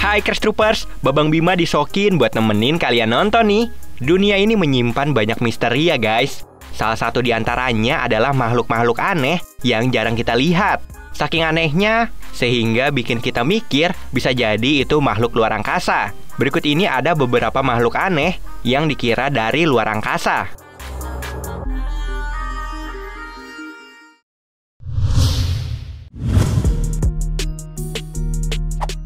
Hai Crash Troopers, Babang Bima disokin buat nemenin kalian nonton nih. Dunia ini menyimpan banyak misteri ya guys. Salah satu diantaranya adalah makhluk-makhluk aneh yang jarang kita lihat. Saking anehnya, sehingga bikin kita mikir bisa jadi itu makhluk luar angkasa. Berikut ini ada beberapa makhluk aneh yang dikira dari luar angkasa.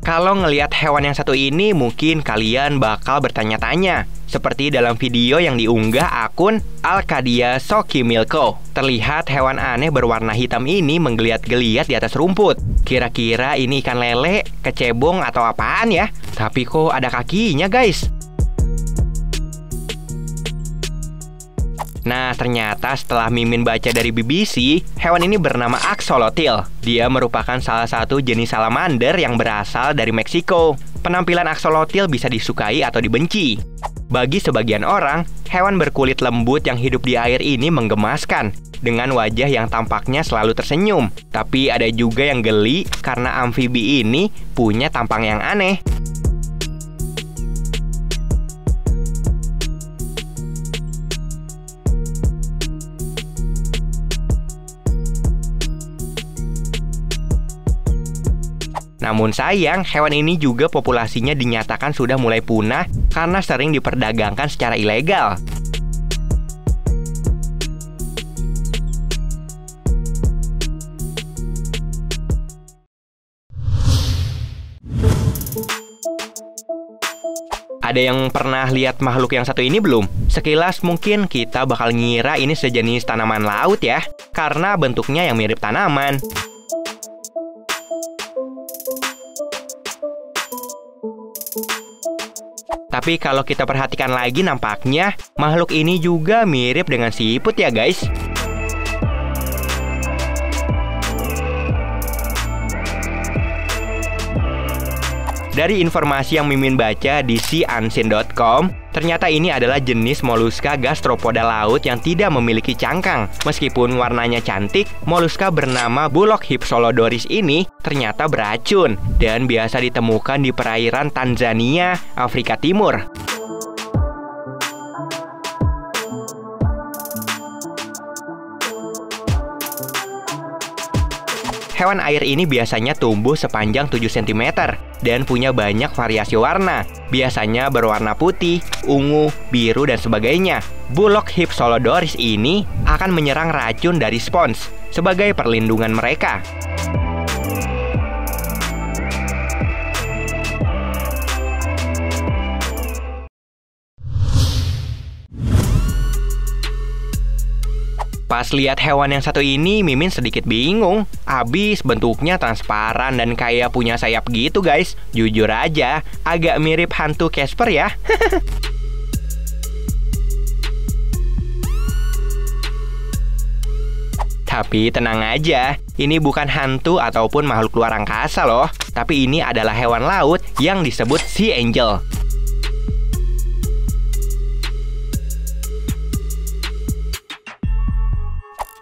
Kalau ngelihat hewan yang satu ini, mungkin kalian bakal bertanya-tanya. Seperti dalam video yang diunggah akun Alkadia Sokimilko. Terlihat hewan aneh berwarna hitam ini menggeliat-geliat di atas rumput. Kira-kira ini ikan lele, kecebong, atau apaan ya? Tapi kok ada kakinya guys? Nah, ternyata setelah Mimin baca dari BBC, hewan ini bernama axolotl. Dia merupakan salah satu jenis salamander yang berasal dari Meksiko. Penampilan axolotl bisa disukai atau dibenci. Bagi sebagian orang, hewan berkulit lembut yang hidup di air ini menggemaskan, dengan wajah yang tampaknya selalu tersenyum. Tapi ada juga yang geli karena amfibi ini punya tampang yang aneh. Namun sayang, hewan ini juga populasinya dinyatakan sudah mulai punah karena sering diperdagangkan secara ilegal. Ada yang pernah lihat makhluk yang satu ini belum? Sekilas mungkin kita bakal ngira ini sejenis tanaman laut ya, karena bentuknya yang mirip tanaman. Tapi kalau kita perhatikan lagi, nampaknya makhluk ini juga mirip dengan siput ya guys. Dari informasi yang Mimin baca di seaunseen.com, ternyata ini adalah jenis moluska gastropoda laut yang tidak memiliki cangkang. Meskipun warnanya cantik, moluska bernama Bulochhypsolodoris ini ternyata beracun dan biasa ditemukan di perairan Tanzania, Afrika Timur. Hewan air ini biasanya tumbuh sepanjang 7 cm dan punya banyak variasi warna. Biasanya berwarna putih, ungu, biru, dan sebagainya. Bulochhypsolodoris ini akan menyerang racun dari spons sebagai perlindungan mereka. Pas lihat hewan yang satu ini, Mimin sedikit bingung. Abis bentuknya transparan dan kayak punya sayap gitu guys. Jujur aja, agak mirip hantu Casper ya. Tapi tenang aja, ini bukan hantu ataupun makhluk luar angkasa loh. Tapi ini adalah hewan laut yang disebut sea angel.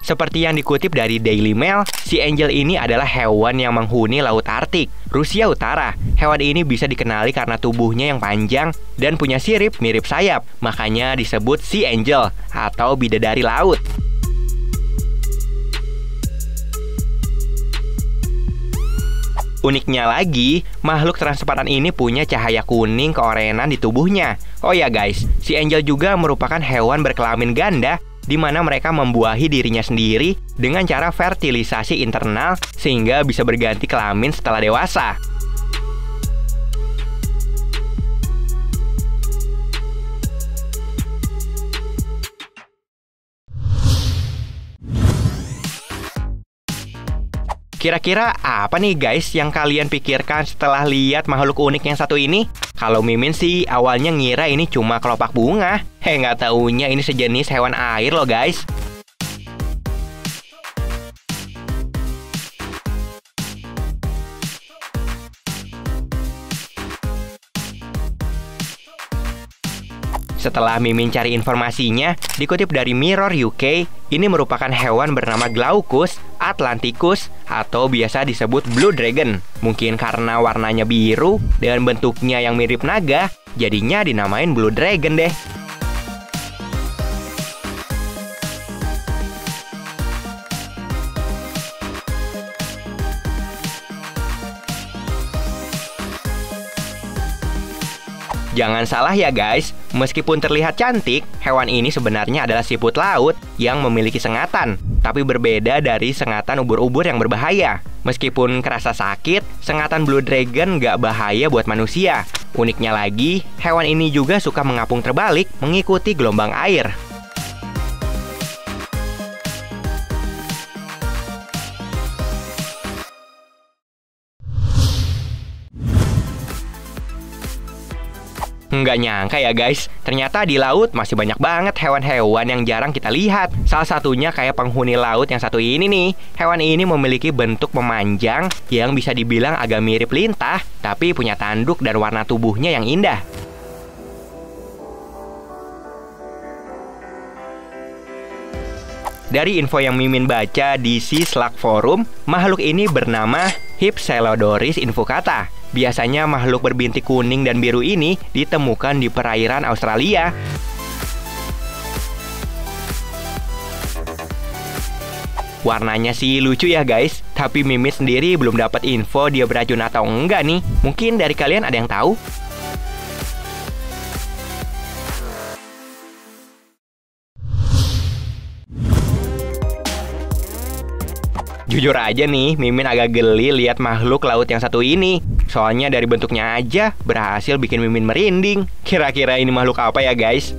Seperti yang dikutip dari Daily Mail, sea angel ini adalah hewan yang menghuni Laut Arktik, Rusia Utara. Hewan ini bisa dikenali karena tubuhnya yang panjang dan punya sirip mirip sayap, makanya disebut sea angel atau bidadari laut. Uniknya lagi, makhluk transparan ini punya cahaya kuning keorenan di tubuhnya. Oh ya guys, sea angel juga merupakan hewan berkelamin ganda, di mana mereka membuahi dirinya sendiri dengan cara fertilisasi internal sehingga bisa berganti kelamin setelah dewasa. Kira-kira apa nih guys yang kalian pikirkan setelah lihat makhluk unik yang satu ini? Kalau Mimin sih awalnya ngira ini cuma kelopak bunga. Nggak taunya ini sejenis hewan air loh guys. Setelah Mimin cari informasinya, dikutip dari Mirror UK, ini merupakan hewan bernama Glaucus atlanticus atau biasa disebut Blue Dragon. Mungkin karena warnanya biru dan bentuknya yang mirip naga, jadinya dinamain Blue Dragon deh. Jangan salah ya guys, meskipun terlihat cantik, hewan ini sebenarnya adalah siput laut yang memiliki sengatan. Tapi berbeda dari sengatan ubur-ubur yang berbahaya. Meskipun kerasa sakit, sengatan Blue Dragon nggak bahaya buat manusia. Uniknya lagi, hewan ini juga suka mengapung terbalik mengikuti gelombang air. Nggak nyangka ya guys, ternyata di laut masih banyak banget hewan-hewan yang jarang kita lihat. Salah satunya kayak penghuni laut yang satu ini nih. Hewan ini memiliki bentuk memanjang yang bisa dibilang agak mirip lintah, tapi punya tanduk dan warna tubuhnya yang indah. Dari info yang Mimin baca di Sea Slug Forum, makhluk ini bernama Hypsilodoris invocata. Biasanya makhluk berbintik kuning dan biru ini ditemukan di perairan Australia. Warnanya sih lucu ya guys, tapi Mimin sendiri belum dapat info dia beracun atau enggak nih. Mungkin dari kalian ada yang tahu? Jujur aja nih, Mimin agak geli lihat makhluk laut yang satu ini. Soalnya dari bentuknya aja berhasil bikin Mimin merinding. Kira-kira ini makhluk apa ya guys?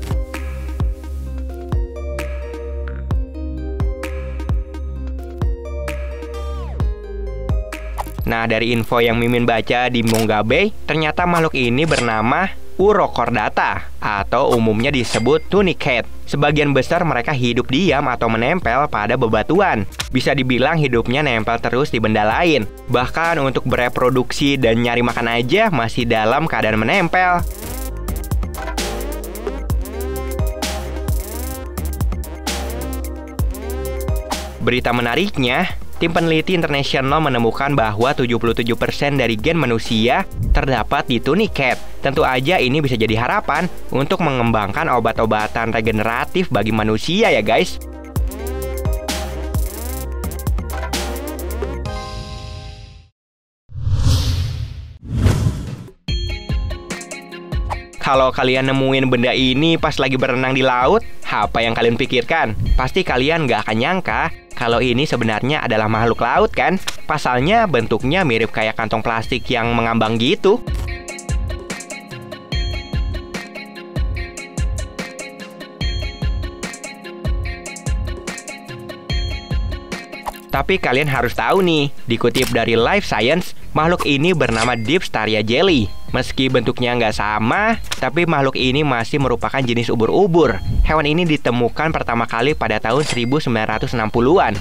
Nah, dari info yang Mimin baca di Mongabay, ternyata makhluk ini bernama Urochordata atau umumnya disebut tunicat. Sebagian besar mereka hidup diam atau menempel pada bebatuan. Bisa dibilang hidupnya nempel terus di benda lain. Bahkan untuk bereproduksi dan nyari makan aja masih dalam keadaan menempel. Berita menariknya, tim peneliti internasional menemukan bahwa 77% dari gen manusia terdapat di tunicat. Tentu aja ini bisa jadi harapan untuk mengembangkan obat-obatan regeneratif bagi manusia ya guys. Kalau kalian nemuin benda ini pas lagi berenang di laut, apa yang kalian pikirkan? Pasti kalian nggak akan nyangka kalau ini sebenarnya adalah makhluk laut kan? Pasalnya bentuknya mirip kayak kantong plastik yang mengambang gitu. Tapi kalian harus tahu nih, dikutip dari Life Science, makhluk ini bernama Dipstaria jelly. Meski bentuknya nggak sama, tapi makhluk ini masih merupakan jenis ubur-ubur. Hewan ini ditemukan pertama kali pada tahun 1960-an.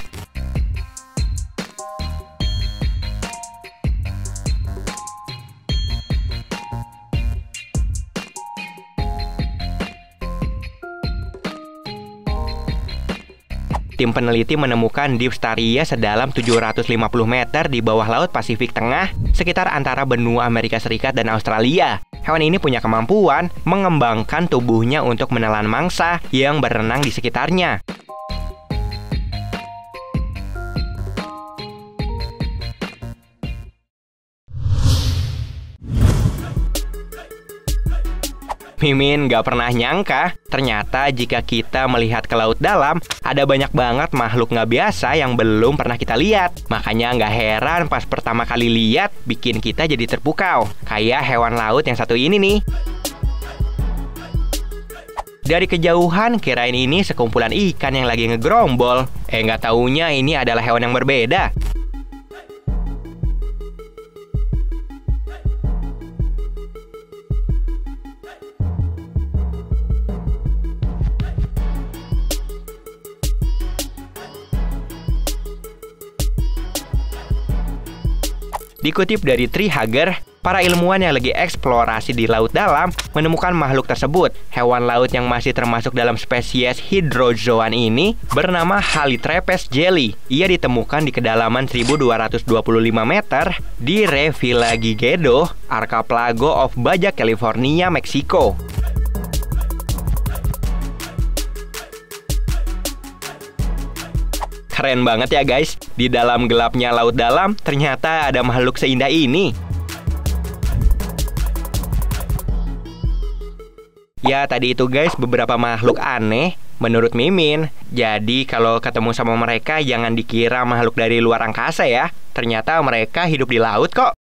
Tim peneliti menemukan Dipstaria sedalam 750 meter di bawah Laut Pasifik Tengah, sekitar antara benua Amerika Serikat dan Australia. Hewan ini punya kemampuan mengembangkan tubuhnya untuk menelan mangsa yang berenang di sekitarnya. Mimin gak pernah nyangka, ternyata jika kita melihat ke laut dalam, ada banyak banget makhluk gak biasa yang belum pernah kita lihat. Makanya gak heran pas pertama kali lihat, bikin kita jadi terpukau. Kayak hewan laut yang satu ini nih. Dari kejauhan, kirain ini sekumpulan ikan yang lagi ngegrombol. Gak taunya ini adalah hewan yang berbeda. Dikutip dari Tree Hugger, Para ilmuwan yang lagi eksplorasi di laut dalam menemukan makhluk tersebut. Hewan laut yang masih termasuk dalam spesies hydrozoan ini bernama Halitrepes jelly. Ia ditemukan di kedalaman 1225 meter di Revillagigedo, Archipelago of Baja California, Meksiko. Keren banget ya guys, di dalam gelapnya laut dalam ternyata ada makhluk seindah ini. Ya tadi itu guys beberapa makhluk aneh menurut Mimin. Jadi kalau ketemu sama mereka jangan dikira makhluk dari luar angkasa ya. Ternyata mereka hidup di laut kok.